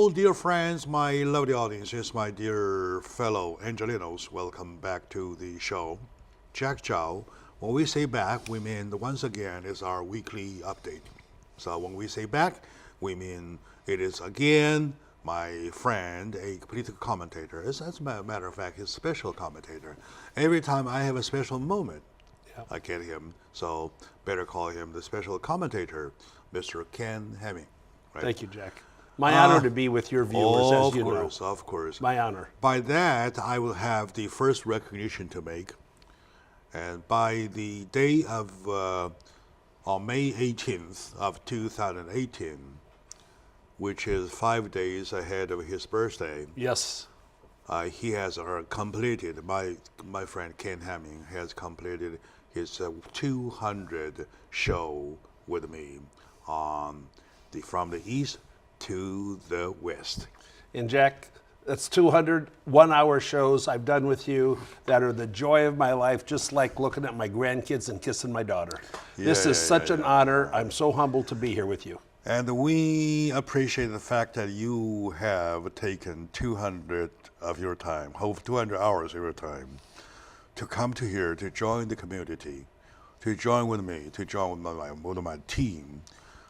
Hello, dear friends, my lovely audiences, my dear fellow Angelinos. Welcome back to the show. Jack Chow. When we say back, we mean once again is our weekly update. So when we say back, we mean it is again my friend, a political commentator. As a matter of fact, he's a special commentator. Every time I have a special moment, I get him. So better call him the special commentator, Mr. Ken Hemming. Right? Thank you, Jack. My honor to be with your viewers, as you know. Of course. My honor. By that, I will have the first recognition to make. And by the day of, on May 18th of 2018, which is 5 days ahead of his birthday. Yes. He has completed, my friend Ken Hemming has completed his 200 show with me on from the east to the west. And Jack, that's 200 one-hour shows I've done with you that are the joy of my life, just like looking at my grandkids and kissing my daughter. This is such an honor. I'm so humbled to be here with you. And we appreciate the fact that you have taken 200 of your time, 200 hours of your time, to come to here, to join the community, to join with me, to join with my team,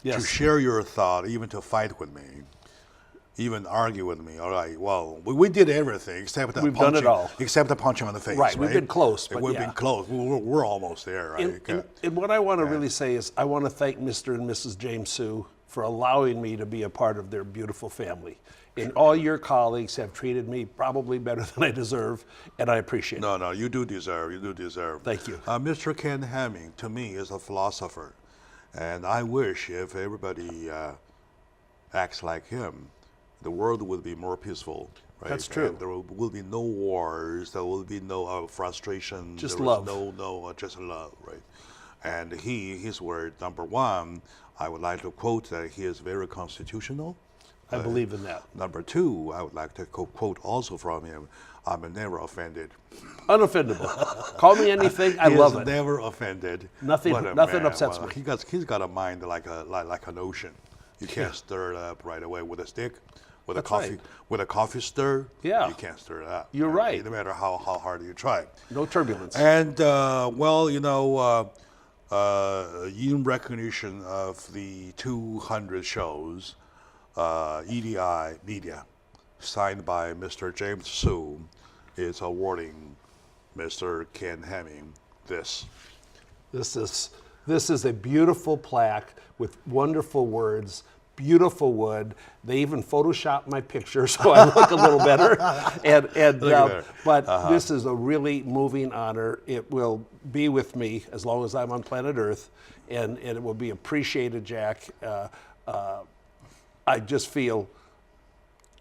to share your thought, even to fight with me, even argue with me. All right, well, we did everything except the done it all. Except the punching on the face. Right, we've been close. But we've been close. We're almost there, right? And what I want to really say is I want to thank Mr. and Mrs. James Sue for allowing me to be a part of their beautiful family. And all your colleagues have treated me probably better than I deserve, and I appreciate it. No, you do deserve. You do deserve. Thank you. Mr. Ken Hemming, to me, is a philosopher, and I wish if everybody acts like him, the world would be more peaceful. Right? That's true. And there will be no wars. There will be no frustration. Just there love. Just love. Right. And his word number one, I would like to quote that he is very constitutional. I believe in that. Number two, I would like to quote also from him, I'm never offended. Unoffendable. Call me anything, I love it. Never offended. Nothing upsets me. He's got a mind like an ocean. You can't stir it up right away with a stick, with a coffee stir. Yeah. You can't stir it up. You're right. No matter how hard you try. No turbulence. And in recognition of the 200 shows, EDI Media, signed by Mr. James Sue, is awarding Mr. Ken Hemming this. This is a beautiful plaque with wonderful words, beautiful wood. They even photoshopped my picture so I look a little better. But this is a really moving honor. It will be with me as long as I'm on planet Earth, and it will be appreciated, Jack. I just feel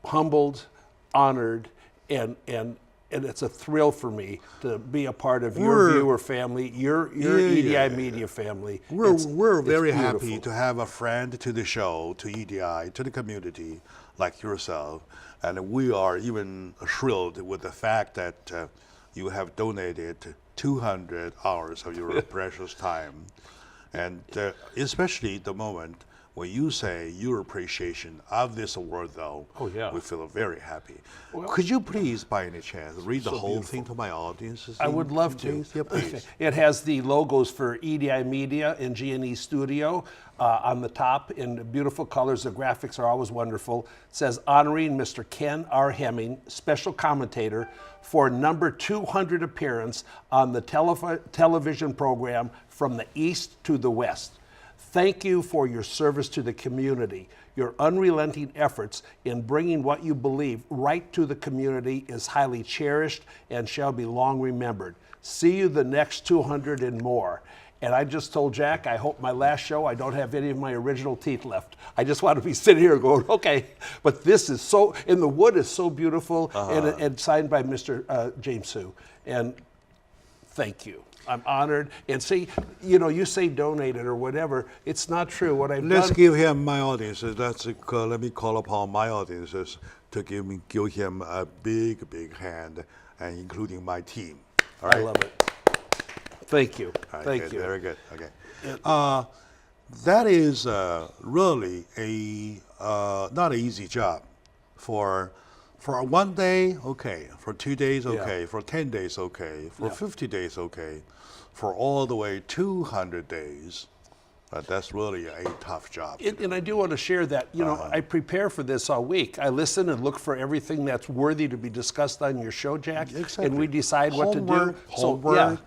humbled, honored, and it's a thrill for me to be a part of your viewer family, your EDI Media family. We're very happy to have a friend to the show, to EDI, to the community like yourself. And we are even thrilled with the fact that you have donated 200 hours of your precious time. And especially the moment when you say your appreciation of this award, though, we feel very happy. Well, could you please, by any chance, read the whole thing to my audience? I would love to. Yeah, please. Okay. It has the logos for EDI Media and G&E Studio on the top in beautiful colors. The graphics are always wonderful. It says, honoring Mr. Ken R. Hemming, special commentator, for number 200 appearance on the television program From the East to the West. Thank you for your service to the community. Your unrelenting efforts in bringing what you believe right to the community is highly cherished and shall be long remembered. See you the next 200 and more. And I just told Jack, I hope my last show, I don't have any of my original teeth left. I just want to be sitting here going, okay. But this is so, and the wood is so beautiful, and signed by Mr. James Sue. And thank you. I'm honored. And see, you say donated or whatever. It's not true. What I've done. Let's give him my audiences. Let me call upon my audiences to give him a big hand, and including my team. All right? I love it. Thank you. Right, Thank you. Very good. Okay. That is really not an easy job. For 1 day, okay. For 2 days, Yeah. okay. For 10 days, okay. For Yeah. 50 days, okay. For all the way 200 days. But that's really a tough job. And I do want to share that, I prepare for this all week. I listen and look for everything that's worthy to be discussed on your show, Jack. Exactly. And we decide what to do. Homework.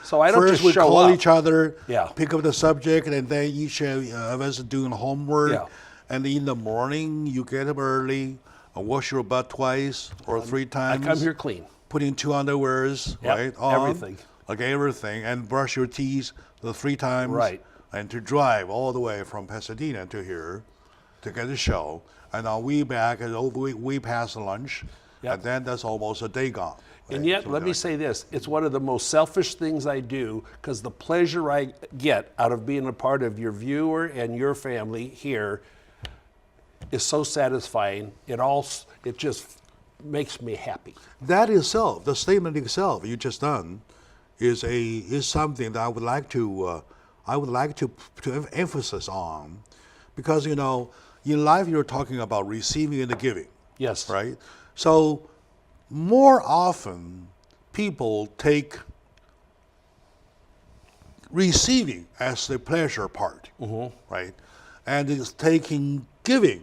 So I don't First just we show call up. each other, Yeah. pick up the subject, and then each of us doing homework. Yeah. And in the morning, you get up early, wash your butt twice or 3 I times. come here clean. Put in 2 underwears, Yep, right? On, everything. like everything, and brush your teeth the 3 times. Right. And to drive all the way from Pasadena to here to get the show. And now we back, and we pass lunch, Yep. and then that's almost a day gone. And right? yet, Something let me like say this, it's one of the most selfish things I do because the pleasure I get out of being a part of your viewer and your family here is so satisfying. It just makes me happy. that itself, the statement itself you just done, is something that I would like to emphasis on, because in life you're talking about receiving and giving, Yes. right? So more often people take receiving as the pleasure part, right? And it's taking giving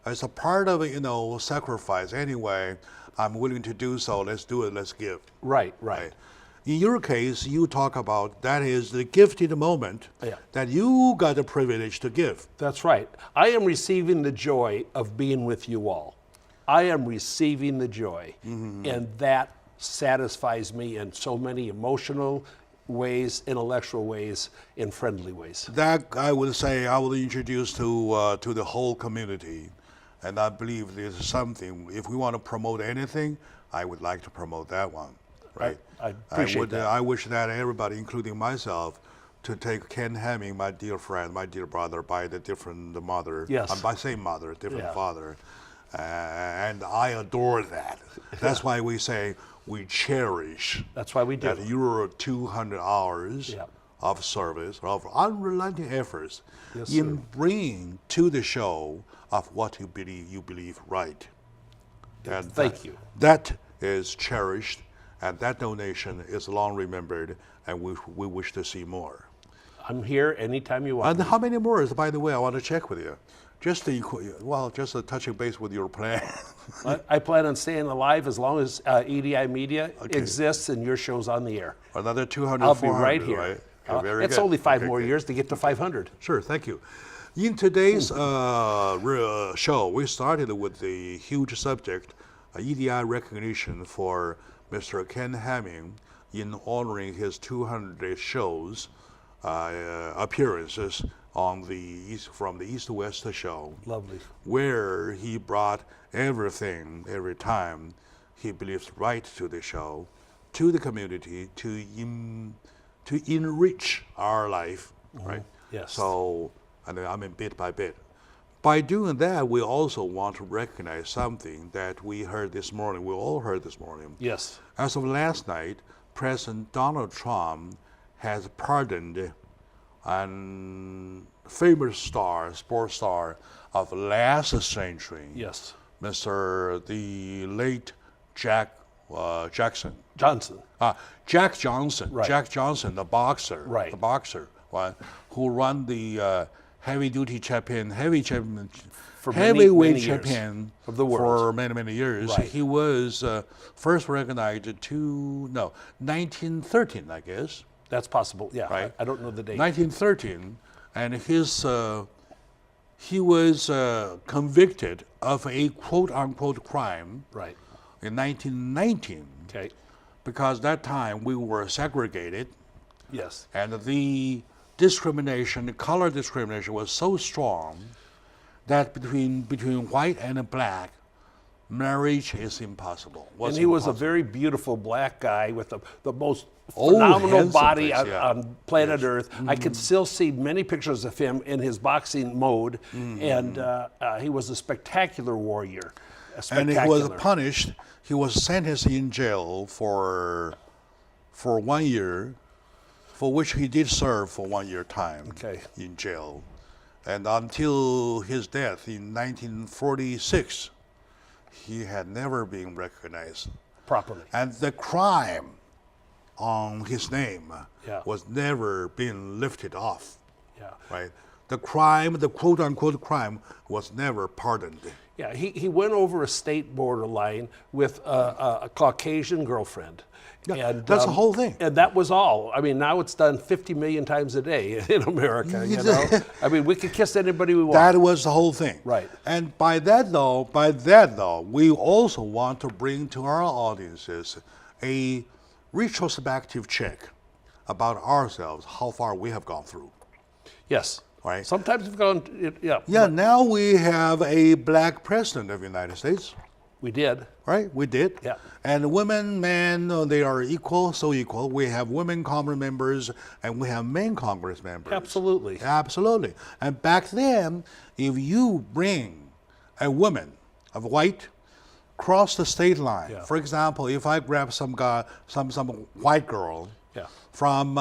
as a part of sacrifice. Anyway, I'm willing to do so. Let's do it. Let's give. Right. In your case, you talk about that is the gifted moment Yeah. that you got the privilege to give. That's right. I am receiving the joy of being with you all. I am receiving the joy. And that satisfies me in so many emotional ways, intellectual ways, and friendly ways. That I would say I will introduce to the whole community, and I believe this is something. If we want to promote anything, I would like to promote that one. Right. I appreciate that. I wish that everybody, including myself, to take Ken Hemming, my dear friend, my dear brother, by the different mother. Yes. By same mother, different Yeah. father. And I adore that. That's why we say we cherish That's why we do. that your 200 hours Yeah. of service, of unrelenting efforts Yes, in sir. bringing to the show of what you believe right. And Thank you. That is cherished, and that donation is long remembered, and we wish to see more. I'm here anytime you want. And how many more? By the way, I want to check with you. Just a touching base with your plan. I plan on staying alive as long as EDI Media exists and your show's on the air. Another 200, I'll be 400, right here. right? Okay, very It's good. only 5 Okay, more good. years to get to 500. Sure, thank you. In today's show, we started with the huge subject, EDI recognition for Mr. Ken Hemming in honoring his 200 shows, appearances on from the East-West show. Lovely. Where he brought everything, every time he believes right to the show, to the community, to enrich our life, right? Yes. So, and I mean bit by bit. By doing that, we also want to recognize something that we heard this morning, we all heard this morning. Yes. As of last night, President Donald Trump has pardoned an famous sports star of last century, Yes. the late Jack Johnson. Jack Johnson. Right. Jack Johnson, the boxer. Right. The boxer, right, who run the heavyweight champion For many years champion of the world. for many years. Right. He was first recognized 1913, I guess. That's possible. Yeah. Right. I don't know the date. 1913, and he was convicted of a quote-unquote crime Right. in 1919, Okay. because that time we were segregated, Yes. and the color discrimination was so strong that between white and black, marriage is impossible. And he was a very beautiful black guy with the most Oh, phenomenal handsome body face, on, yeah. on planet Earth. I can still see many pictures of him in his boxing mode, and he was a spectacular warrior. And he was punished. He was sentenced in jail for 1 year, for which he did serve for 1 year time in jail, and until his death in 1946, he had never been recognized. Properly. And the crime on his name Yeah. was never been lifted off, Yeah. right? The crime, the quote-unquote crime, was never pardoned. Yeah, he went over a state border line with a Caucasian girlfriend. Yeah, And, that's the whole thing. And that was all. I mean, now it's done 50 million times a day in America, you know? I mean, we could kiss anybody we want. That was the whole thing. Right. And by that though, we also want to bring to our audiences a retrospective check about ourselves, how far we have gone through. Yes. Right. Sometimes we've gone, yeah. Yeah, now we have a black president of the United States. We did. Right, we did. Yeah. And women, men, they are equal, so equal. We have women Congress members and we have men Congress members. Absolutely. Absolutely. And back then, if you bring a woman of white cross the state line, Yeah. for example, if I grab some guy, some white girl Yeah. from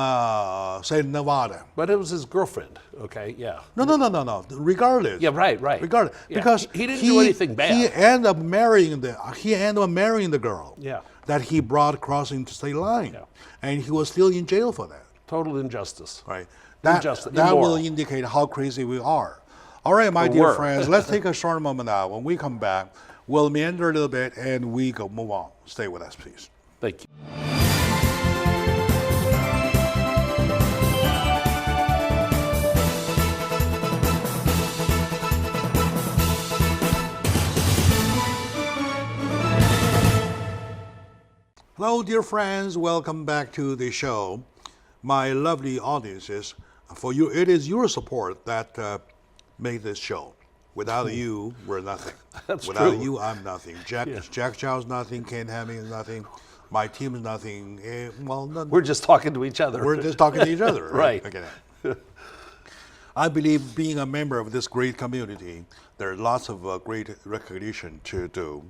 say Nevada. But it was his girlfriend, okay? Yeah. No. Regardless. Yeah, right. Regardless, Yeah. because He didn't do anything bad. He ended up marrying the girl. Yeah. That he brought crossing the state line, Yeah. and he was still in jail for that. Total injustice. Right. That Injustice, that will immoral. indicate how crazy we are. All right, my Or dear were. friends, let's take a short moment now. When we come back, we'll meander a little bit and we go move on. Stay with us, please. Thank you. Hello, dear friends. Welcome back to the show. My lovely audiences, for you, it is your support that made this show. Without you, we're nothing. That's Without true. you, I'm nothing. Jack Chow's nothing. Ken Hemming is nothing. My team is nothing. We're just talking to each other. We're just talking to each other. Right. Okay. I believe being a member of this great community, there are lots of great recognition to do.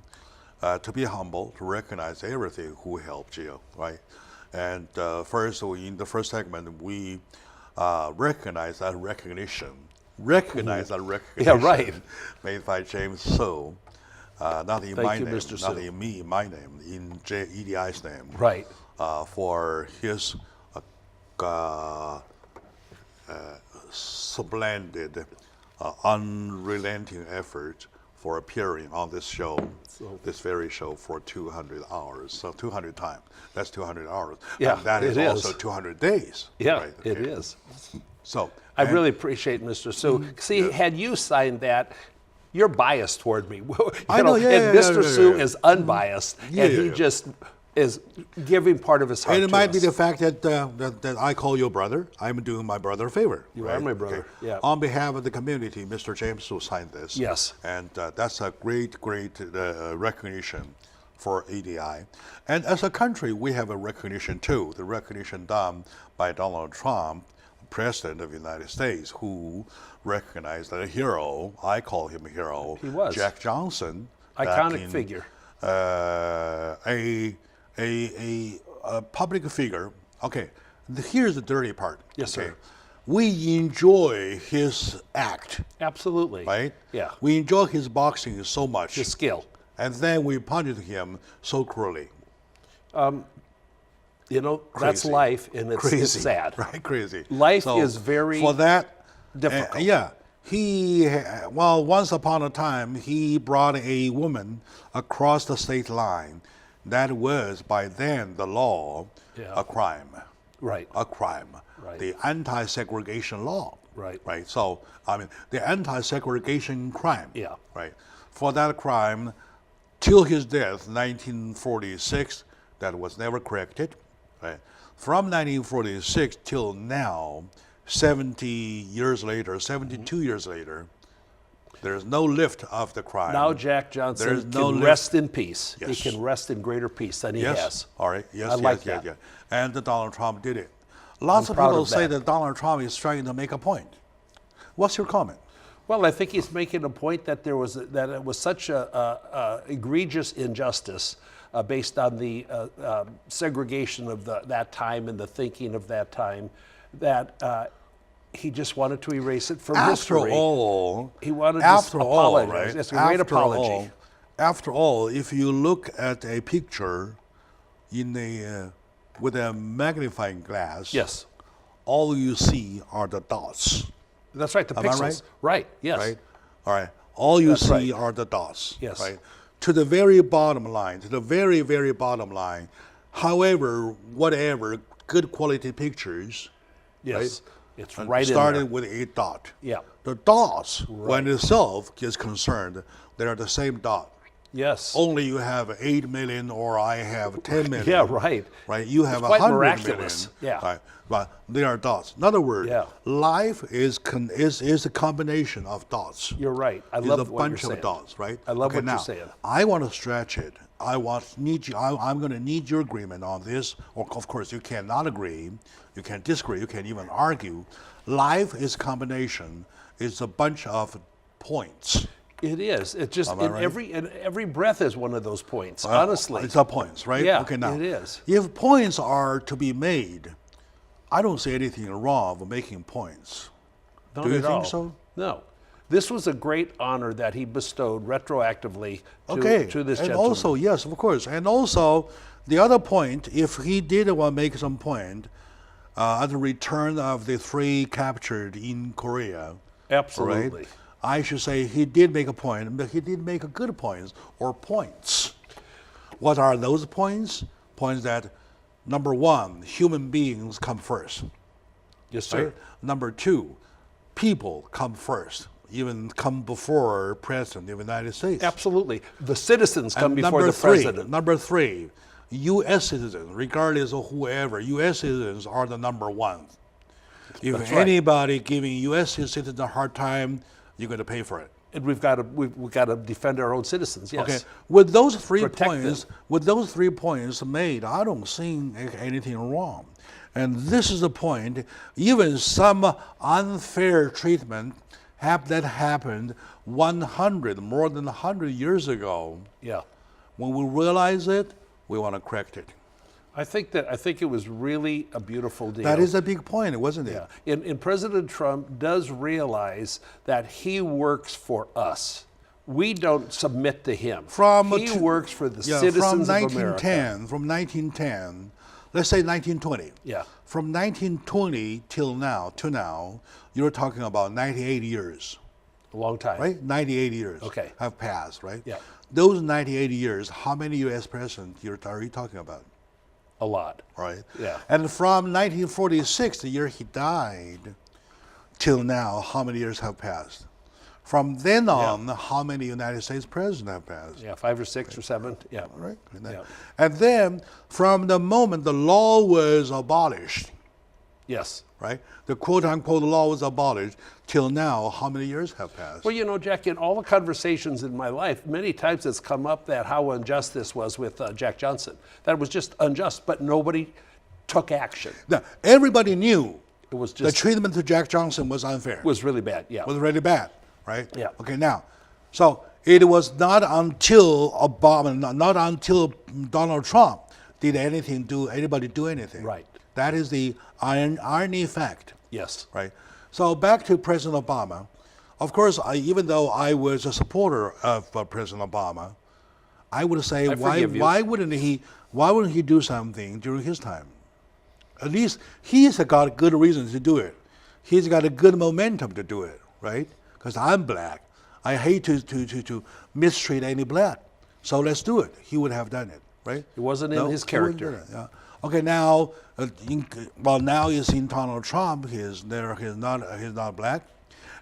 To be humble, to recognize everything who helped you, right? And first, in the first segment, we recognize that recognition. Yeah, right. Made by James So, not in my you, name, Mr. not Su. in me, my name, in EDI's name. Right. For his splendid, unrelenting effort for appearing on this show, this very show, for 200 hours. So 200 times. That's 200 hours. Yeah, and that it is is. also 200 days. Yeah, right? it Okay. is. So I and- really appreciate Mr. Su. See, had you signed that, you're biased toward me. You I know, yeah, and yeah, Mr. yeah, Su yeah. is unbiased, Yeah, and yeah, he yeah. just is giving part of his heart And it to might us. be the fact that I call you brother. I'm doing my brother a favor. You are my brother, yeah. On behalf of the community, Mr. James will sign this. Yes. And that's a great recognition for ADI. And as a country, we have a recognition too. The recognition done by Donald Trump, President of the United States, who recognized that a hero, I call him a hero, He was. Jack Johnson. back Iconic in, figure. A public figure. Okay, here's the dirty part. Yes, sir. We enjoy his act, Absolutely. right? Yeah. We enjoy his boxing so much, His skill. and then we punished him so cruelly. You know, that's Crazy. life, and it's Crazy, sad. right? Crazy. Life is very for that difficult. yeah, once upon a time, he brought a woman across the state line. That was by then the law, Yeah. a crime. Right. A crime. Right. The anti-segregation law. Right. Right. So I mean, the anti-segregation crime. Yeah. Right. For that crime, till his death, 1946, that was never corrected. Right. From 1946 till now, 70 years later, 72 years later, there's no lift of the crime. Now Jack Johnson There's can no lift. rest in peace. Yes. He can rest in greater peace than he Yes. has. All right. Yes. I yes. like yes. that. Yes. And Donald Trump did it. Lots of proud people of say that. that Donald Trump is trying to make a point. What's your comment? Well, I think he's making a point that that it was such a egregious injustice based on the segregation of that time and the thinking of that time that he just wanted to erase it from After history. all, He wanted to after all, apologize. right? It's a great After apology. all, after all, if you look at a picture in a with a magnifying glass, Yes. all you see are the dots. That's right, the Am I pixels. right? Right, yes. Right? All right. All you That's see right. are the dots. Yes. Right? To the very bottom line, to the very, very bottom line. However, whatever, good quality pictures, Yes. It's and right in started there. with a dot. Yeah. The dots, when itself is concerned, they are the same dot. Yes. Only you have 8 million or I have 10 million. Yeah, right. Right? You have It's quite 100 miraculous. million. Yeah. Right? But they are dots. In other words, Yeah. life is a combination of dots. You're right. I It's love a what bunch you're of saying. dots, right? I love Okay, what now, you're saying. I want to stretch it. I'm going to need your agreement on this. Or of course, you cannot agree. You can disagree. You can even argue. Life is a combination. It's a bunch of points. It is. It just Am I in right? every breath is one of those points. Honestly. It's a points, right? Yeah, Okay, now, it is. if points are to be made, I don't see anything wrong with making points. Not Do you at think all. so? No. This was a great honor that he bestowed retroactively to, Okay. to this and gentleman. also, yes, of course. And also, the other point, if he did want to make some point, at the return of the 3 captured in Korea, Absolutely. right? I should say he did make a point, but he did make a good points or points. What are those points? Points that, number 1, human beings come first. Yes, sir. Right? Number 2, people come first, even come before President of the United States. Absolutely. The citizens come And before number the president. Number 3, U.S. citizens, regardless of whoever, U.S. citizens are the number 1. If That's right. anybody giving U.S. citizens a hard time, you're going to pay for it. And we've got to defend our own citizens. Yes. Okay. With those 3 Protect points, them. with those 3 points made, I don't see anything wrong. And this is the point. Even some unfair treatment that happened more than 100 years ago. Yeah. When we realize it, we want to correct it. I think it was really a beautiful deal. That is a big point, wasn't it? Yeah. And President Trump does realize that he works for us. We don't submit to him. He works for the citizens of America. From 1910, let's say 1920. Yeah. From 1920 till now, you're talking about 98 years, A long time. right? 98 years Okay. have passed, right? Yeah. Those 98 years, how many U.S. presidents are you talking about? A lot. Right? Yeah. And from 1946, the year he died, till now, how many years have passed? From then on, how many United States presidents have passed? Yeah, 5 or 6 or 7. Yeah. All right. Yeah. And then, from the moment the law was abolished, Yes. right? The quote-unquote law was abolished, till now, how many years have passed? Well, you know, Jack, in all the conversations in my life, many times it's come up that how unjust this was with Jack Johnson. That it was just unjust, but nobody took action. Now, everybody knew It was the just treatment to Jack Johnson was unfair. was really bad. Yeah. Was really bad, right? Yeah. Okay, now, so it was not until Obama, not until Donald Trump did anybody do anything. Right. That is the irony fact, Yes. right? So back to President Obama. Of course, even though I was a supporter of President Obama, I would say why wouldn't he do something during his time? At least he's got good reasons to do it. He's got a good momentum to do it, right? Because I'm black. I hate to mistreat any black. So let's do it. He would have done it, right? It wasn't in his he wouldn't do character. it, yeah. Okay, now, now he's in Donald Trump. He's not black,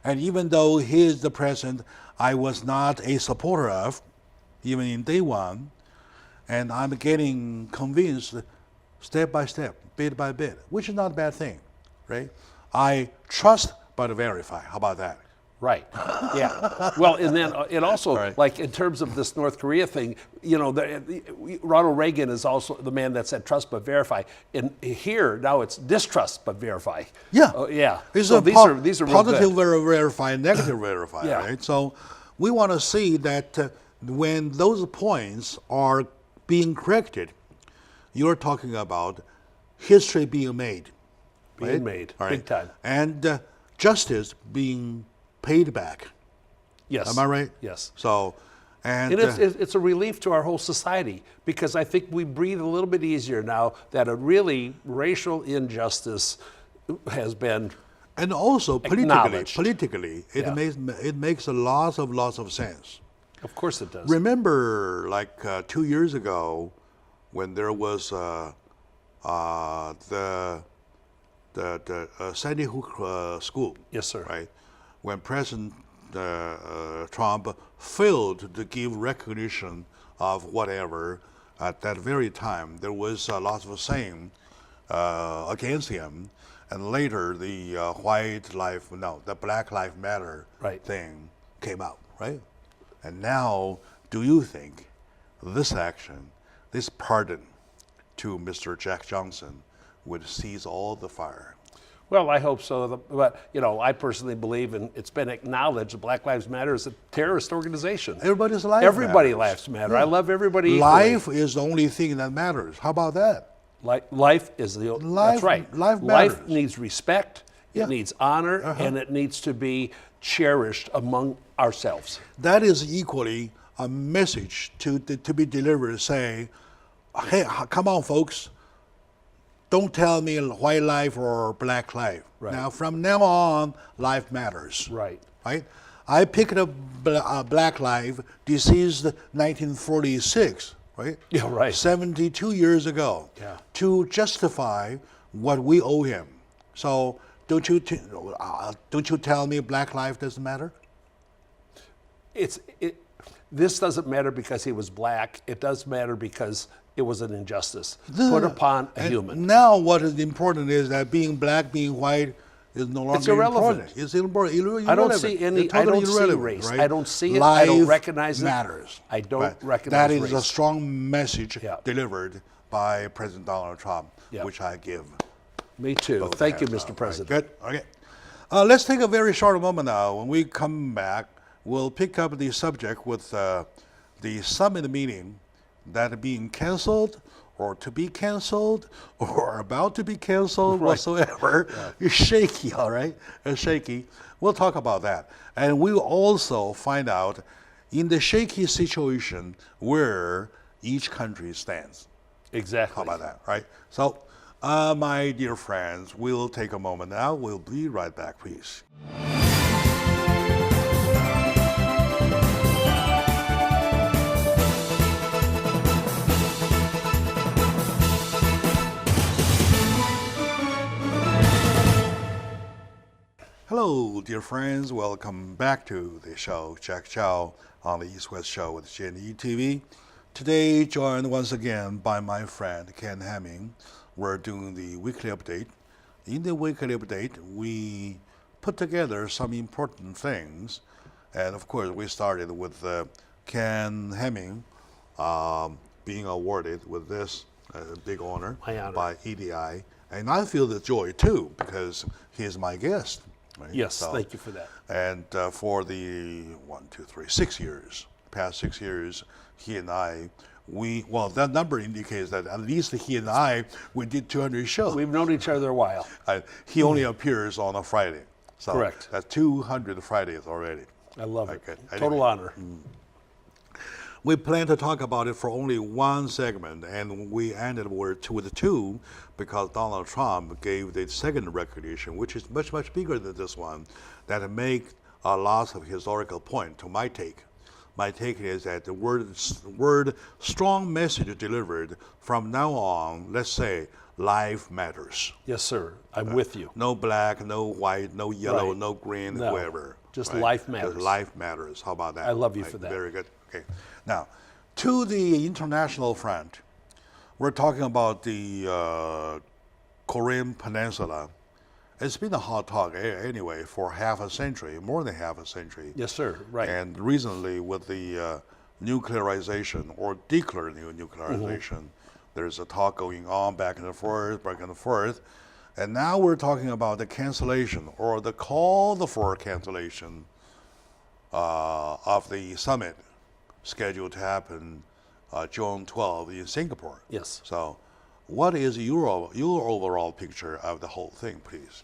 and even though he is the president, I was not a supporter of, even in day one, and I'm getting convinced, step by step, bit by bit, which is not a bad thing, right? I trust but verify. How about that? Right. Yeah. Well, and then it also, Right. like in terms of this North Korea thing, you know, Ronald Reagan is also the man that said trust but verify. And here now it's distrust but verify. Yeah. Yeah. It's So a these are real positive good. verify, negative verify, Yeah. right? So we want to see that when those points are being corrected, you're talking about history being made. Being right? made, All big time. And justice being paid back. Yes. Am I right? Yes. So And it's a relief to our whole society because I think we breathe a little bit easier now that a really racial injustice has been and also acknowledged. politically, Yeah. it makes a lots of sense. Of course it does. Remember, like 2 years ago, when there was the Sandy Hook school. Yes, sir. Right, when President Trump failed to give recognition of whatever at that very time, there was a lot of saying against him, and later the the Black Lives Matter Right. thing came out, right? And now, do you think this action, this pardon to Mr. Jack Johnson, would seize all the fire? Well, I hope so. But, I personally believe, and it's been acknowledged, Black Lives Matter is a terrorist organization. Everybody's life Everybody matters. lives matter. Yeah. I love everybody equally. Life is the only thing that matters. How about that? Life is the that's right. life matters. needs respect, Yeah. it needs honor, and it needs to be cherished among ourselves. That is equally a message to be delivered, saying, hey, come on, folks. Don't tell me white life or black life. Right. Now, from now on, life matters. Right. Right? I picked up black life, deceased 1946, right? Yeah, right. 72 years ago, Yeah. to justify what we owe him. So don't you tell me black life doesn't matter? This doesn't matter because he was black. It does matter because it was an injustice put upon a And human. Now what is important is that being black, being white is no longer It's irrelevant. important. It's irrelevant. I don't see any. It's I totally don't see irrelevant, race. right? I don't see it. I don't Life recognize it. matters. I don't Right. recognize That is race. a strong message Yeah. delivered by President Donald Trump, Yeah. which I give. Me too. both Thank you, hands Mr. out. President. Right. Good. Okay. Let's take a very short moment now. When we come back, we'll pick up the subject with the summit meeting that are being canceled or to be canceled or about to be canceled whatsoever. It's shaky, all right? It's shaky. We'll talk about that. And we'll also find out in the shaky situation where each country stands. Exactly. How about that, right? So, my dear friends, we'll take a moment now. We'll be right back, please. Hello, dear friends. Welcome back to the show, Jack Chow on the East West Show with GNE TV. Today, joined once again by my friend Ken Hemming. We're doing the weekly update. In the weekly update, we put together some important things. And of course, we started with Ken Hemming being awarded with this big honor My honor. by EDI. And I feel the joy too, because he is my guest. Right? Yes, So- thank you for that. And for the 6 years, past 6 years, he and I, that number indicates that at least he and I, we did 200 shows. We've known each other a while. He only appears on a Friday. So Correct. that's 200 Fridays already. I love it. Okay, Total anyway. honor. We plan to talk about it for only one segment, and we ended with two because Donald Trump gave the second recognition, which is much, much bigger than this one, that make a lot of historical point to my take. My take is that the word strong message delivered from now on, let's say, life matters. Yes, sir. I'm with you. No black, no white, no yellow, Right. no green, No. whoever. Just life matters. Just life matters. How about that? I love you for that. Very good. Okay. Now, to the international front, we're talking about the Korean Peninsula. It's been a hot talk anyway for half a century, more than half a century. Yes, sir. Right. And recently, with the nuclearization or declared nuclearization, there's a talk going on back and forth. And now we're talking about the cancellation or the call for cancellation of the summit scheduled to happen June 12 in Singapore. Yes. So, what is your overall picture of the whole thing, please?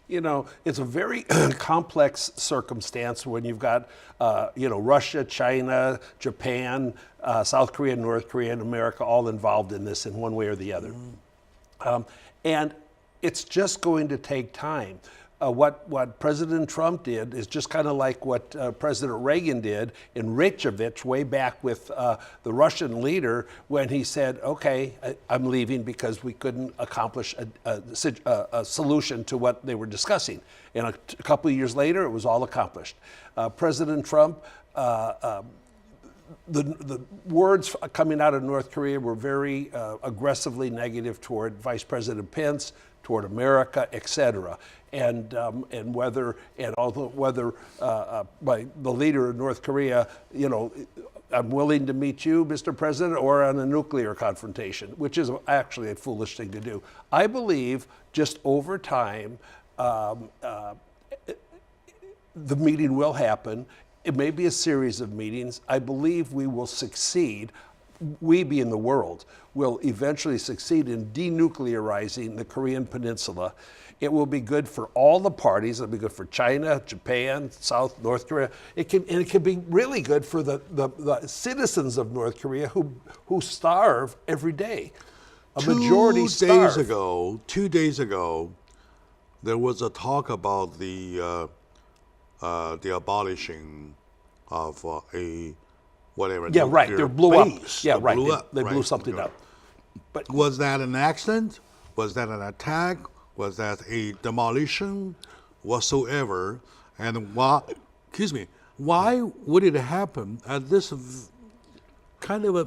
You know, it's a very complex circumstance when you've got, Russia, China, Japan, South Korea, North Korea, and America all involved in this in one way or the other. And it's just going to take time. What President Trump did is just kind of like what President Reagan did in Reykjavik way back with the Russian leader when he said, okay, I'm leaving because we couldn't accomplish a solution to what they were discussing. And a couple of years later, it was all accomplished. President Trump, the words coming out of North Korea were very aggressively negative toward Vice President Pence, toward America, et cetera. Whether by the leader of North Korea, I'm willing to meet you, Mr. President, or on a nuclear confrontation, which is actually a foolish thing to do. I believe just over time, the meeting will happen. It may be a series of meetings. I believe we will succeed. We, being the world, will eventually succeed in denuclearizing the Korean Peninsula. It will be good for all the parties. It'll be good for China, Japan, North Korea. It can be really good for the citizens of North Korea who starve every day. A majority starve. 2 days ago, there was a talk about the abolishing of a whatever. Yeah, right. They blew base. up. Yeah, right. They blew something up. But was that an accident? Was that an attack? Was that a demolition? Whatsoever? And why would it happen at this kind of a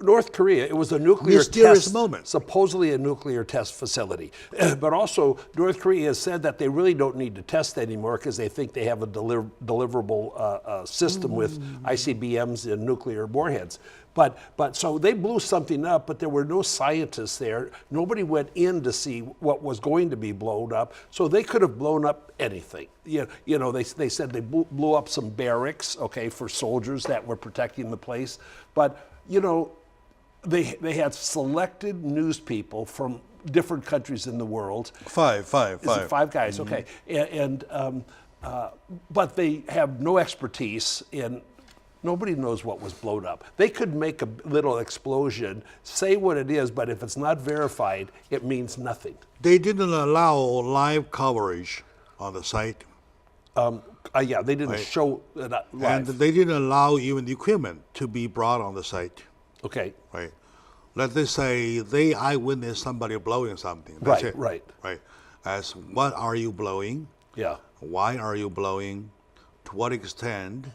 North Korea, it was a nuclear mysterious moment. Supposedly a nuclear test facility. But also, North Korea has said that they really don't need to test anymore because they think they have a deliverable system with ICBMs and nuclear warheads. But so they blew something up, but there were no scientists there. Nobody went in to see what was going to be blown up, so they could have blown up anything. They said they blew up some barracks, okay, for soldiers that were protecting the place. But they had selected news people from different countries in the world. Five Guys, okay, but they have no expertise in. Nobody knows what was blown up. They could make a little explosion, say what it is, but if it's not verified, it means nothing. They didn't allow live coverage on the site. Yeah, they didn't show it live. And they didn't allow even the equipment to be brought on the site. Okay. Right. Let's say they eyewitness somebody blowing something. That's it. Right. As what are you blowing? Yeah. Why are you blowing? To what extent?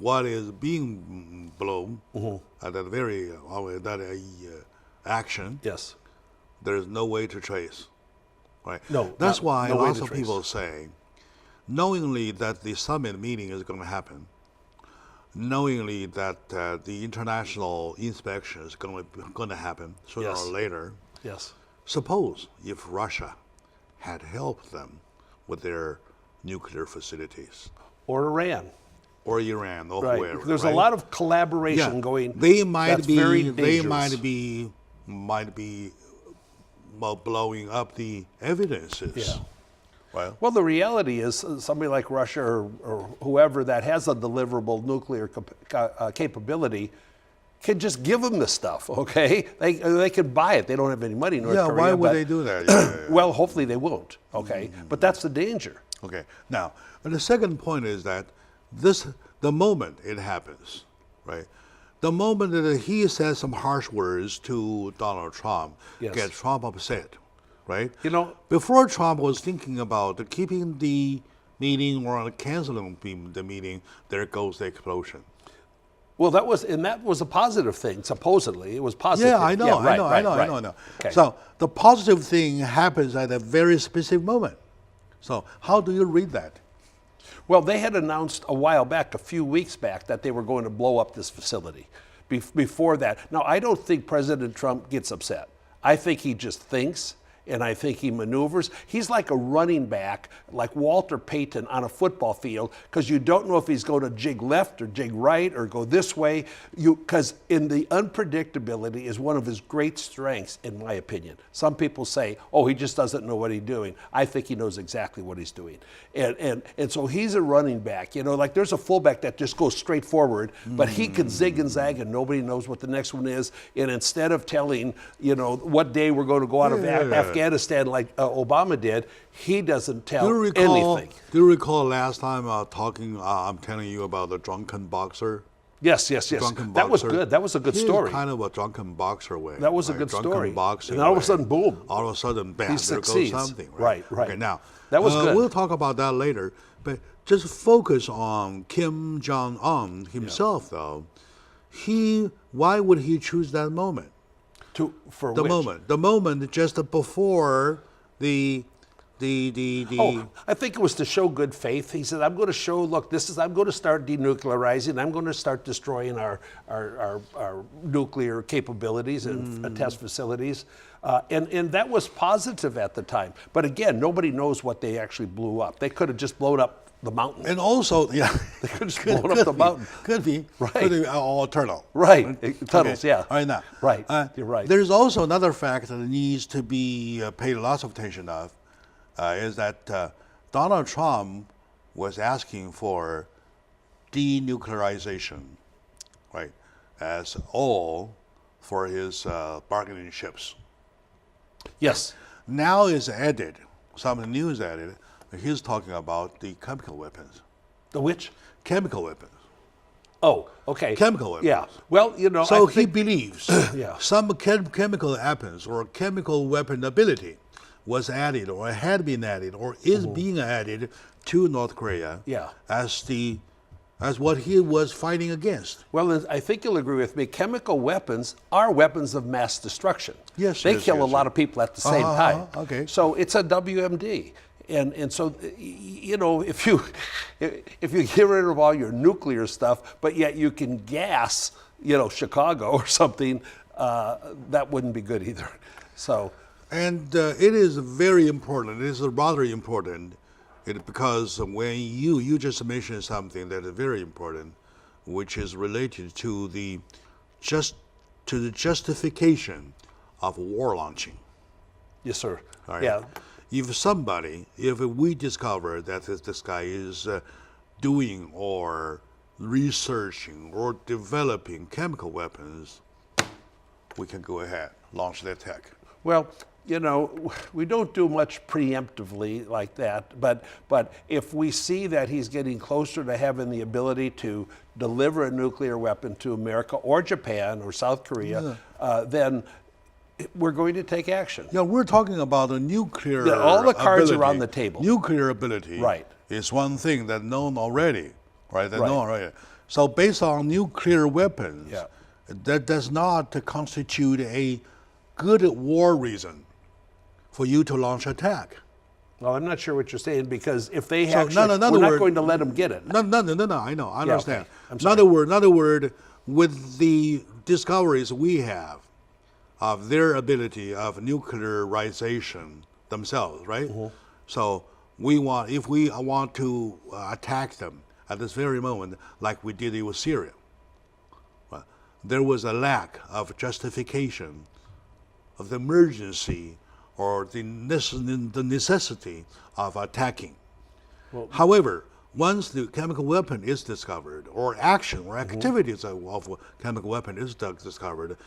What is being blown at that very action? Yes. There is no way to trace, right? No. That's why no lots of people say, knowingly that the summit meeting is going to happen, knowingly that the international inspection is going to happen sooner or later. Yes. Suppose if Russia had helped them with their nuclear facilities, or Iran. Or Iran, or whoever. There's a lot of collaboration going. They might be. Very they dangerous. might be blowing up the evidences. Yeah. Well, the reality is somebody like Russia or whoever that has a deliverable nuclear capability can just give them the stuff. Okay, they can buy it. They don't have any money. North Korea. Why would they do that? Well, hopefully they won't. Okay, but that's the danger. Okay. Now, and the second point is that. The moment it happens, right? The moment that he says some harsh words to Donald Trump, gets Trump upset, right? Before Trump was thinking about keeping the meeting or canceling the meeting, there goes the explosion. Well, that was a positive thing. Supposedly, it was positive. Yeah, I know. I know. Okay. So the positive thing happens at a very specific moment. So how do you read that? Well, they had announced a few weeks back, that they were going to blow up this facility. Before that, now I don't think President Trump gets upset. I think he just thinks, And I think he maneuvers. He's like a running back, like Walter Payton on a football field, because you don't know if he's going to jig left or jig right or go this way. Because in the unpredictability is one of his great strengths, in my opinion. Some people say, oh, he just doesn't know what he's doing. I think he knows exactly what he's doing. And so he's a running back. You know, like there's a fullback that just goes straight forward, but he can zig and zag and nobody knows what the next one is. And instead of telling, you know, what day we're going to go out of Afghanistan like Obama did, he doesn't tell anything. Do you recall last time I'm telling you about the drunken boxer? Yes. That was good. That was a good story. Kind of a drunken boxer way. That was a good story. Boxing and all of a sudden, boom. All of a sudden, bam, there succeeds. goes something. Right. Okay, now, that was good. We'll talk about that later. But just focus on Kim Jong-un himself, though. Why would he choose that moment? The moment just before the Oh, I think it was to show good faith. He said, I'm going to show, look, I'm going to start denuclearizing. I'm going to start destroying our nuclear capabilities and test facilities. And that was positive at the time. But again, nobody knows what they actually blew up. They could have just blown up the mountain. And also, they could have just blown up the mountain. Could be. Right. Could be all tunnel. Right. Tunnels, okay. yeah. All right, now. Right. You're right. There's also another fact that needs to be paid lots of attention of. Is that Donald Trump was asking for denuclearization, right, as all for his bargaining chips. Yes. Now is added, some news added, he's talking about the chemical weapons. The which? Chemical weapons. Oh, okay. Chemical weapons. Yeah. Well, you know, so he believes yeah. some chemical weapons or chemical weapon ability was added or had been added or is being added to North Korea as what he was fighting against. Well, I think you'll agree with me. Chemical weapons are weapons of mass destruction. Yes, they kill a lot of people at the same time. Okay. So it's a WMD. And so, you know, if you get rid of all your nuclear stuff, but yet you can gas, you know, Chicago or something, that wouldn't be good either. So. And it is very important. It is rather important, because when you just mentioned something that is very important, which is related to the justification of war launching. Yes, sir. All right? Yeah. If we discover that this guy is doing or researching or developing chemical weapons, we can go ahead, launch the attack. Well, you know, we don't do much preemptively like that, but if we see that he's getting closer to having the ability to deliver a nuclear weapon to America or Japan or South Korea, then we're going to take action. Yeah, we're talking about a nuclear Yeah, all the cards ability. are on the table. Nuclear ability Right. is one thing that's known already, right? Right. Known already. So based on nuclear weapons, Yeah. that does not constitute a good war reason for you to launch attack. Well, I'm not sure what you're saying, because if they So, actually, we're not going to let them get it. No, I know, I understand. okay. I'm In other word, with the discoveries we have of their ability of nuclearization themselves, right? So if we want to attack them at this very moment, like we did it with Syria, there was a lack of justification of the emergency or the necessity of attacking. However, once the chemical weapon is discovered, or action or activities of a chemical weapon is discovered,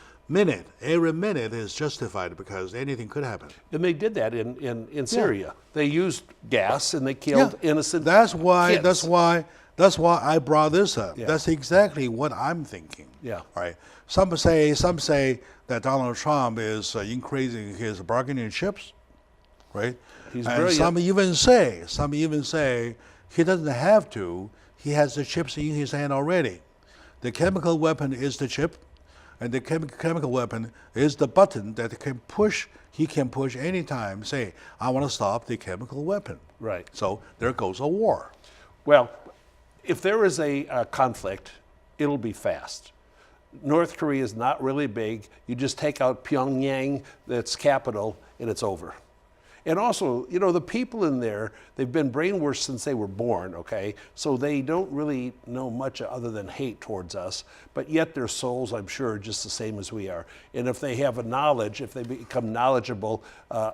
every minute is justified, because anything could happen. And they did that in Syria. They used gas and they killed innocent That's why I brought this up. Yeah. That's exactly what I'm thinking. Yeah. Right. Some say that Donald Trump is increasing his bargaining chips, right? He's and brilliant. some even say he doesn't have to. He has the chips in his hand already. The chemical weapon is the chip, and the chemical weapon is the button that he can push anytime. Say, I want to stop the chemical weapon. Right. So there goes a war. Well, if there is a conflict, it'll be fast. North Korea is not really big. You just take out Pyongyang, that's capital, and it's over. And also, you know, the people in there, they've been brainwashed since they were born, okay? So they don't really know much other than hate towards us, but yet their souls, I'm sure, are just the same as we are. And if they have a knowledge, if they become knowledgeable,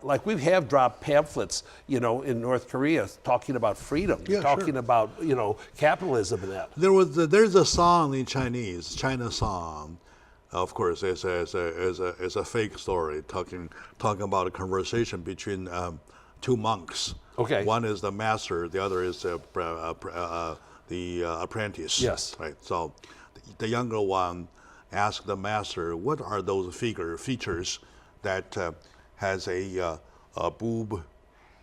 like we have dropped pamphlets, you know, in North Korea talking about freedom, talking about, you know, capitalism and that. There's a song in Chinese, China song. Of course, it's a fake story talking about a conversation between two monks. Okay. One is the master, the other is the apprentice. Yes. Right. So, the younger one asked the master, "What are those features that has a boob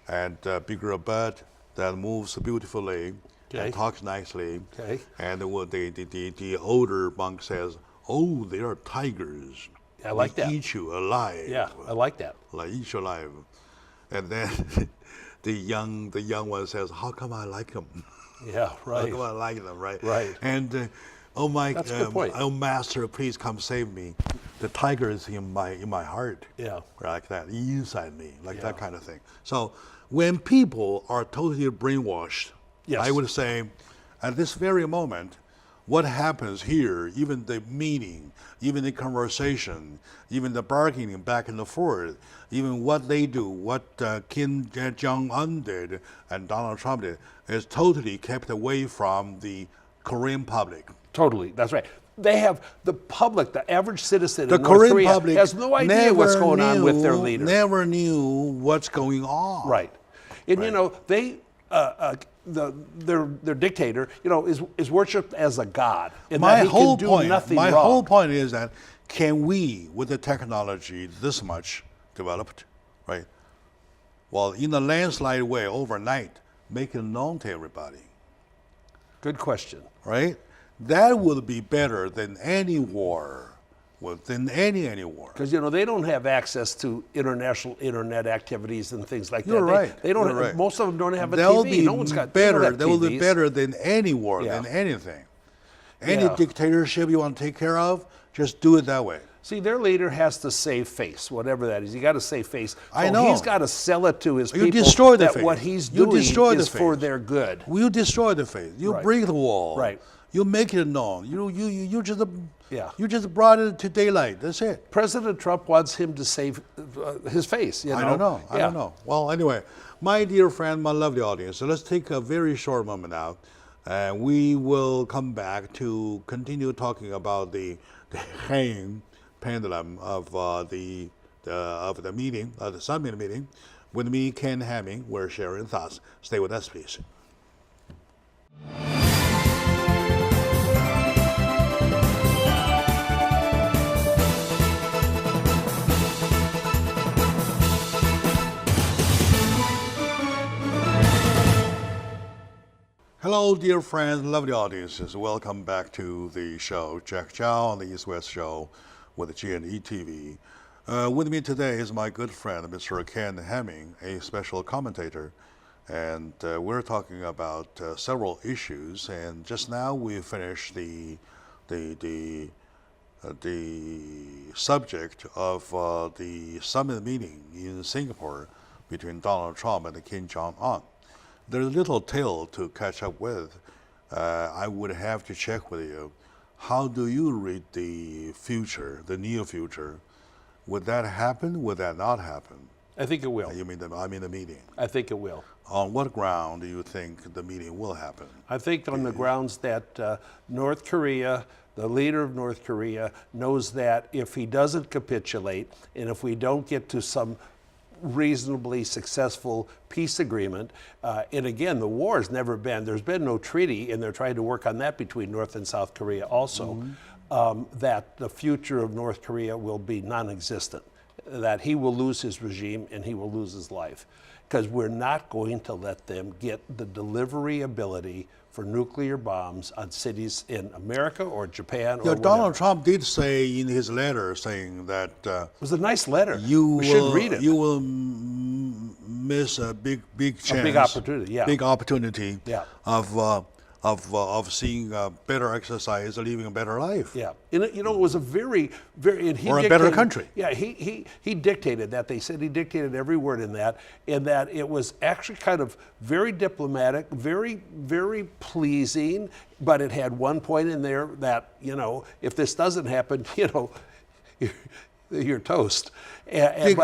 and bigger butt that moves beautifully and talks nicely?" Okay. And the older monk says, "Oh, they are tigers. I like that. Eat you alive." Yeah, I like that. Like eat you alive. And then the young one says, "How come I like them? Yeah, right. How come I like them?" Right. Right. And oh my, That's a good point. oh master, please come save me. The tiger is in my heart. Yeah. Like that, inside me, like that Yeah. kind of thing. So when people are totally brainwashed, Yes. I would say, at this very moment, what happens here, even the meeting, even the conversation, even the bargaining back and forth, even what they do, what Kim Jong-un did and Donald Trump did, is totally kept away from the Korean public. Totally, that's right. They have the public, the average citizen The in North Korean Korea public has no idea what's going on with their leader. Never knew what's going on. Right. And you know, they their dictator, you know, is worshipped as a god. And My that he whole can do point, nothing my wrong. whole point is that can we, with the technology this much developed, right? Well, in a landslide way, overnight, make it known to everybody, Good question. right? That would be better than any war, than any war. Because you know they don't have access to international internet activities and things like You're that. right. They don't. You're right. Most of them don't have a They'll TV. be No one's got. better. They will TVs. be better than any war, Yeah. than anything. Any Yeah. dictatorship you want to take care of, just do it that way. See, their leader has to save face, whatever that is. You got to save face. I So know. He's got to sell it to his You people destroy the that faith. what he's You doing destroy the is for faith. their good. You destroy the faith. You Right. break the wall. Right. You make it known. You just Yeah. You just brought it to daylight. That's it. President Trump wants him to save his face. You know? I don't know. I Yeah. don't know. Well, anyway, my dear friend, my lovely audience. So let's take a very short moment now, and we will come back to continue talking about the hanging pendulum of the meeting, the summit meeting. With me, Ken Hamming, we're sharing thoughts. Stay with us, please. Hello, dear friends, lovely audiences. Welcome back to the show, Jack Chow on the East West Show with GNE TV. With me today is my good friend, Mr. Ken Hamming, a special commentator. And we're talking about several issues. And just now we finished the subject of the summit meeting in Singapore between Donald Trump and Kim Jong-un. There's a little tale to catch up with. I would have to check with you. How do you read the future, the near future? Would that happen? Would that not happen? I think it will. You mean I mean the meeting. I think it will. On what ground do you think the meeting will happen? I think on the grounds that North Korea, the leader of North Korea, knows that if he doesn't capitulate and if we don't get to some reasonably successful peace agreement, and again, the war has never been, there's been no treaty, and they're trying to work on that between North and South Korea also, that the future of North Korea will be non-existent, that he will lose his regime and he will lose his life. Because we're not going to let them get the delivery ability for nuclear bombs on cities in America or Japan or Yeah, whatever. Donald Trump did say in his letter saying that It was a nice letter. you we will should read it. you will miss a big chance, big opportunity, yeah. big opportunity Yeah. of of seeing better exercise, living a better life. Yeah, and it was a very, and he Or a better country. Yeah, he dictated that. They said he dictated every word in that, and that it was actually kind of very diplomatic, very, very pleasing. But it had one point in there that if this doesn't happen, you're toast. If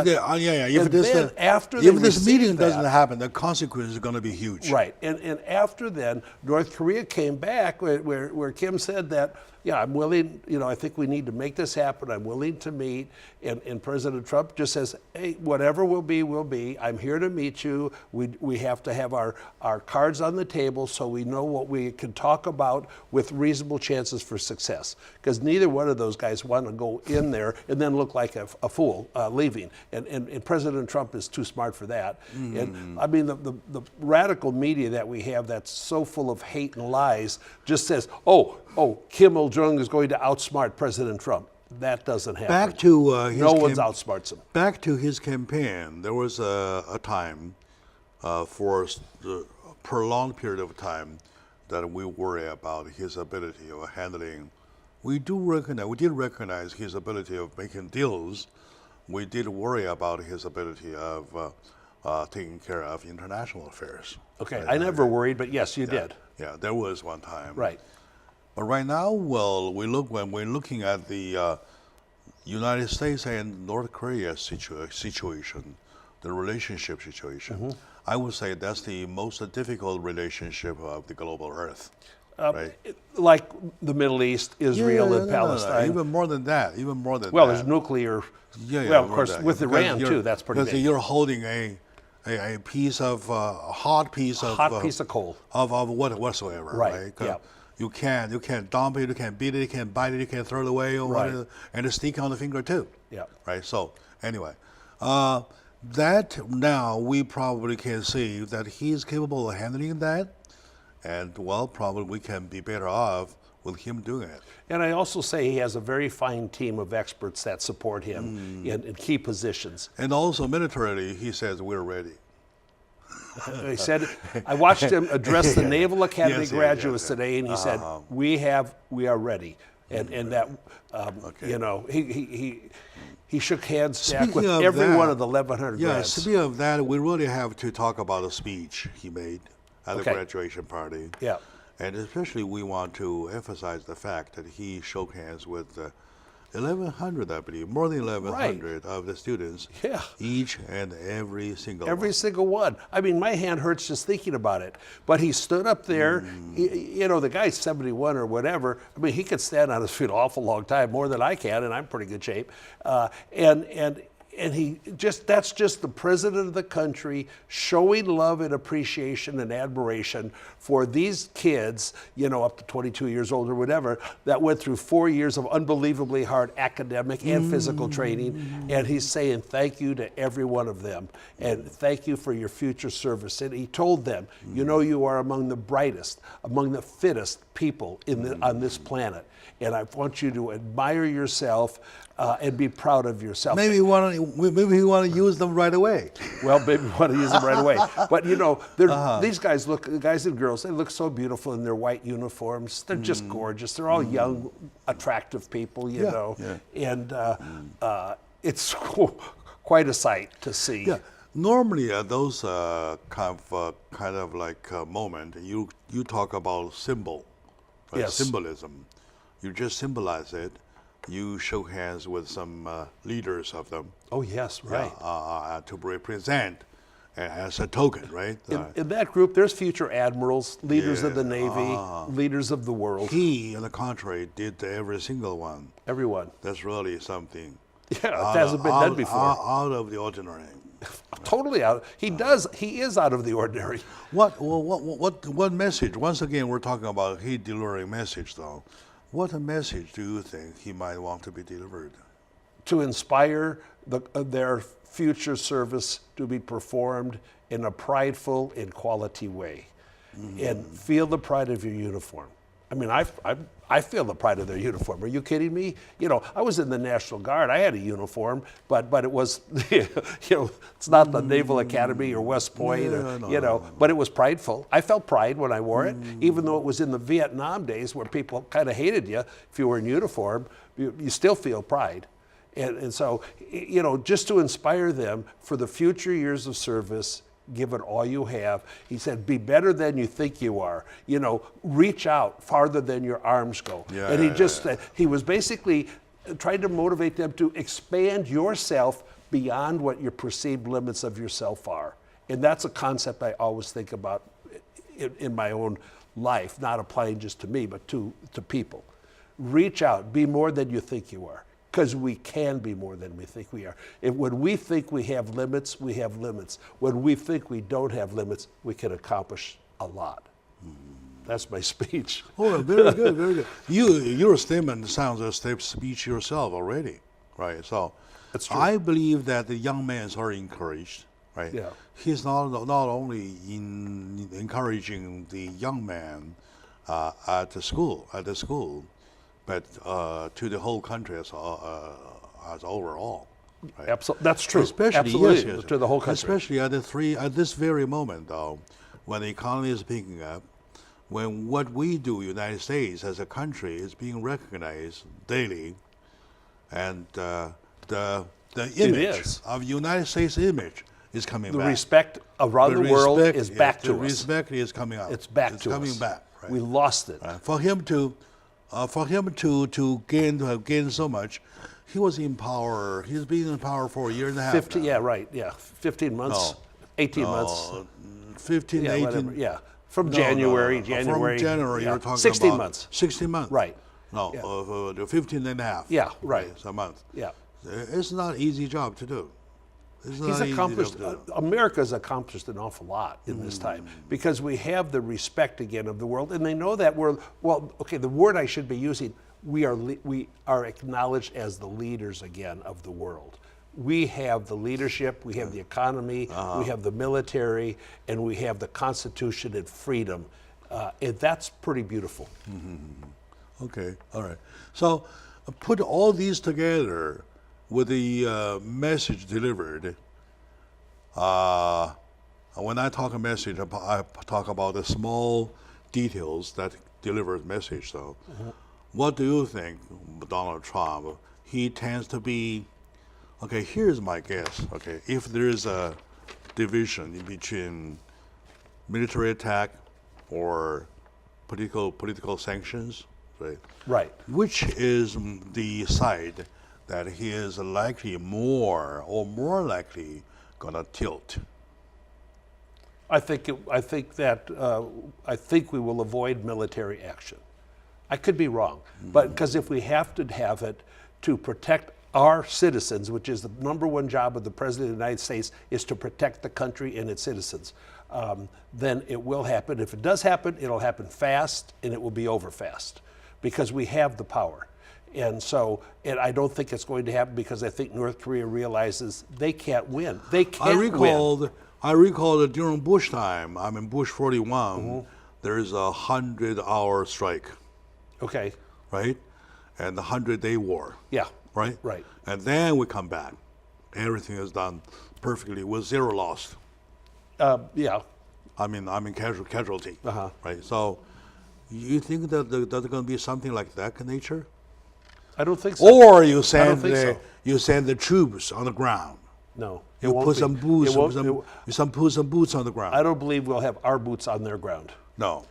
this meeting doesn't happen, the consequences are going to be huge. Right, and after then, North Korea came back where Kim said that, yeah, I'm willing, I think we need to make this happen. I'm willing to meet. And President Trump just says, hey, whatever will be, will be. I'm here to meet you. We have to have our cards on the table so we know what we can talk about with reasonable chances for success. Because neither one of those guys want to go in there and then look like a fool leaving. And President Trump is too smart for that. And I mean, the radical media that we have that's so full of hate and lies just says, oh, Kim Il-jung is going to outsmart President Trump. That doesn't happen. Back to his no one outsmarts him. Back to his campaign, there was a time for a prolonged period of time that we worry about his ability of handling. We did recognize his ability of making deals. We did worry about his ability of taking care of international affairs. Okay, I never worried, but yes, you did. Yeah, there was one time. Right. But right now, when we're looking at the United States and North Korea situation, the relationship situation, I would say that's the most difficult relationship of the global Earth. Right? Like the Middle East, Israel, and Palestine. Even more than that. Well, there's nuclear. Yeah, of course, with Iran too. That's pretty big. Because you're holding a piece of hot piece of coal of whatsoever, right? Yeah. You can't dump it, you can't beat it, you can't bite it, you can't throw it away, or whatever, and it's stick on the finger too. Yeah. Right. So anyway, that now we probably can see that he's capable of handling that, and probably we can be better off with him doing it. And I also say he has a very fine team of experts that support him in key positions. And also militarily, he says we're ready. He said, I watched him address the Naval Academy graduates today, and he said, we are ready. And that, he shook hands, Jack, with every one of the 1,100 grads. Speaking of that, we really have to talk about a speech he made at the graduation party. Yeah. And especially we want to emphasize the fact that he shook hands with 1,100, I believe, more than 1,100 of the students. Yeah. Each and every single one. Every single one. I mean, my hand hurts just thinking about it. But he stood up there. The guy's 71 or whatever. I mean, he could stand on his feet an awful long time, more than I can, and I'm in pretty good shape. And that's just the president of the country showing love and appreciation and admiration for these kids, up to 22 years old or whatever, that went through 4 years of unbelievably hard academic and physical training. And he's saying thank you to every one of them. And thank you for your future service. And he told them, you are among the brightest, among the fittest people on this planet. And I want you to admire yourself and be proud of yourself. Maybe we want to use them right away. Well, maybe we want to use them right away. But these guys guys and girls, they look so beautiful in their white uniforms. They're just gorgeous. They're all young, attractive people, know. Yeah. And it's quite a sight to see. Yeah. Normally, those kind of like moment, you talk about symbol, right? Yes. Symbolism. You just symbolize it. You shook hands with some leaders of them. Oh, yes, right. To represent as a token, right? In that group, there's future admirals, leaders of the Navy, leaders of the world. He, on the contrary, did every single one. Everyone. That's really something. Yeah, it hasn't been done before. Out of the ordinary. Totally out. He is out of the ordinary. What message? Once again, we're talking about he delivering message, though. What a message do you think he might want to be delivered? To inspire their future service to be performed in a prideful and quality way. And feel the pride of your uniform. I mean, I feel the pride of their uniform. Are you kidding me? You know, I was in the National Guard. I had a uniform, but it was, you know, it's not the Naval Academy or West Point, but it was prideful. I felt pride when I wore it, even though it was in the Vietnam days where people kind of hated you if you were in uniform. You still feel pride. And so, you know, just to inspire them for the future years of service, give it all you have. He said, be better than you think you are. You know, reach out farther than your arms go. Yeah, and he was basically trying to motivate them to expand yourself beyond what your perceived limits of yourself are. And that's a concept I always think about in my own life, not applying just to me, but to people. Reach out, be more than you think you are. Because we can be more than we think we are. When we think we have limits, we have limits. When we think we don't have limits, we can accomplish a lot. That's my speech. Oh, very good, very good. Your statement sounds like a speech yourself already, right? So, That's true. I believe that the young men are encouraged, right? Yeah. He's not only encouraging the young man at the school, but to the whole country as overall. Right? Absolutely, that's true. Especially, absolutely, yes, to the whole country. Especially at this very moment, though, when the economy is picking up, when what we do, United States as a country, is being recognized daily, and the image of United States image is coming back. The respect around the world is back to us. The respect is coming up. It's back to us. It's coming back. Right? We lost it. For him to gain so much, he was in power. He's been in power for a year and a half. 15, now. yeah, right. Yeah, 15 months, 18 months. 15, Yeah, 18. whatever. Yeah, from January. From January, yeah. you're talking 16 about months. 16 months. Right. No, Yeah. 15 and a half. Yeah, right. It's a month. Yeah. It's not an easy job to do. It's not He's an easy accomplished. job to do. America's accomplished an awful lot in this time because we have the respect again of the world, and they know that we're the word I should be using. We are acknowledged as the leaders again of the world. We have the leadership, we have the economy, we have the military, and we have the Constitution and freedom, and that's pretty beautiful. Okay, all right. So put all these together with the message delivered. When I talk a message, I talk about the small details that deliver the message. So, what do you think, Donald Trump? He tends to be, okay, here's my guess. Okay, if there is a division in between military attack or political sanctions, right? Right. Which is the side that he is likely more likely gonna tilt? I think we will avoid military action. I could be wrong, but because if we have to have it to protect our citizens, which is the number one job of the President of the United States, is to protect the country and its citizens, then it will happen. If it does happen, it'll happen fast and it will be over fast because we have the power. And I don't think it's going to happen because I think North Korea realizes they can't win. They can't win. I recall that during Bush time, Bush 41, there's a 100-hour strike. Okay. Right? And the 100-day war. Yeah. Right? Right. And then we come back. Everything is done perfectly with zero loss. Yeah. Casualty. Right? So you think that there's going to be something like that nature? I don't think so. Or you send so. the troops on the ground. No. You put some boots on the ground. I don't believe we'll have our boots on their ground. No.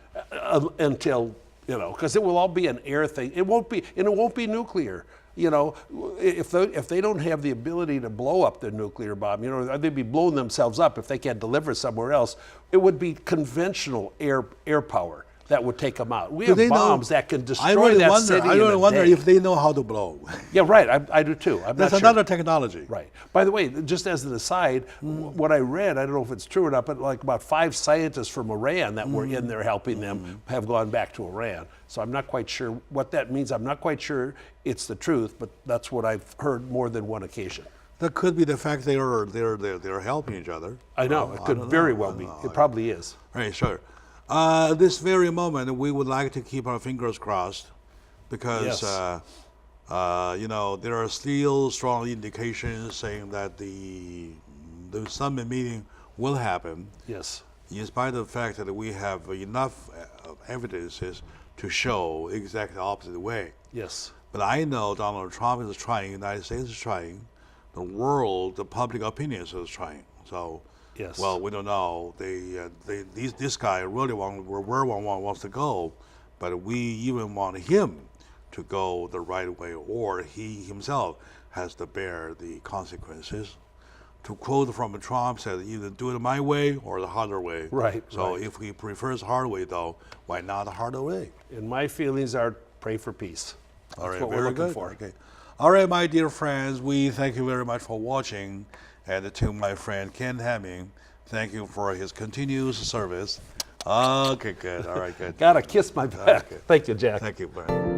Until, because it will all be an air thing. It won't be nuclear. If they don't have the ability to blow up their nuclear bomb, they'd be blowing themselves up if they can't deliver somewhere else. It would be conventional air power that would take them out. We have bombs that can destroy that city. I really wonder if they know how to blow. Yeah, right. I do too. That's another technology. Right. By the way, just as an aside, what I read, I don't know if it's true or not, but like about 5 scientists from Iran that were in there helping them have gone back to Iran. So I'm not quite sure what that means. I'm not quite sure it's the truth, but that's what I've heard more than one occasion. That could be the fact they're helping each other. I know. It could very well be. It probably is. Right, sure. This very moment, we would like to keep our fingers crossed because, Yes. there are still strong indications saying that the summit meeting will happen, Yes. in spite of the fact that we have enough evidences to show exactly the opposite way. Yes. But I know Donald Trump is trying, the United States is trying, the world, the public opinion is trying. So, Yes. well, we don't know. This guy really where one wants to go, but we even want him to go the right way, or he himself has to bear the consequences. To quote from Trump, said either do it my way or the harder way. Right, So right. if he prefers hard way, though, why not the harder way? And my feelings are pray for peace. All That's right, what we're very looking good. for. Okay. All right, my dear friends, we thank you very much for watching. And to my friend Ken Hemming, thank you for his continuous service. Okay, good. All right, good. Gotta kiss my back. Okay. Thank you, Jack. Thank you. Bye.